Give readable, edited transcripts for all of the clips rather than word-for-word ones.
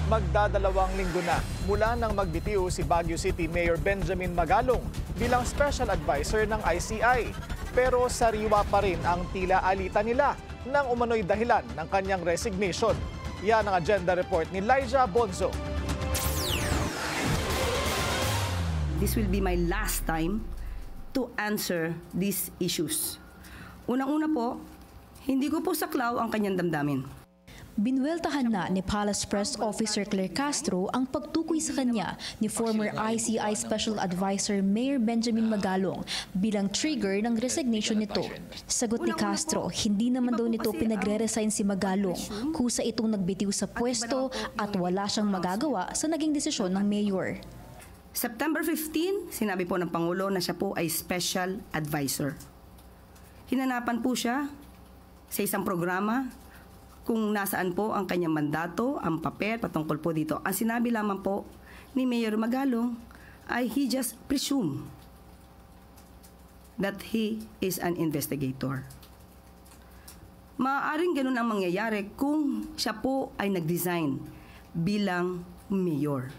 Magdadalawang linggo na mula nang magbitiw si Baguio City Mayor Benjamin Magalong bilang special advisor ng ICI. Pero sariwa pa rin ang tila alita nila nang umano'y dahilan ng kanyang resignation. Yan ang agenda report ni Liza Bonzo. This will be my last time to answer these issues. Unang-una po, hindi ko po saklaw ang kanyang damdamin. Binuweltahan na ni Palace Press Officer Claire Castro ang pagtukoy sa kanya ni former ICI Special Advisor Mayor Benjamin Magalong bilang trigger ng resignation nito. Sagot ni Castro, hindi naman daw nito pinagre-resign si Magalong, kusa itong nagbitiw sa pwesto at wala siyang magagawa sa naging desisyon ng mayor. September 15, sinabi po ng Pangulo na siya po ay Special Advisor. Hinanapan po siya sa isang programa kung nasaan po ang kanyang mandato, ang papel patungkol po dito. Ang sinabi lamang po ni Mayor Magalong ay he just presumed that he is an investigator. Maaaring ganun ang mangyayari kung siya po ay nag-resign bilang mayor.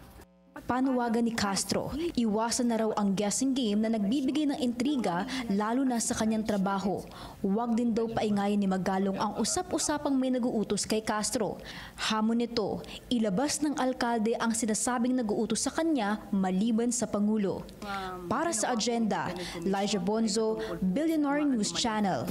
Panuwagan ni Castro, iwasan na raw ang guessing game na nagbibigay ng intriga lalo na sa kanyang trabaho. Huwag din daw paingayin ni Magalong ang usap-usapang may naguutos kay Castro. Hamon nito, ilabas ng alkalde ang sinasabing naguutos sa kanya maliban sa Pangulo. Para sa agenda, Liza Bonzo, Billionaire News Channel.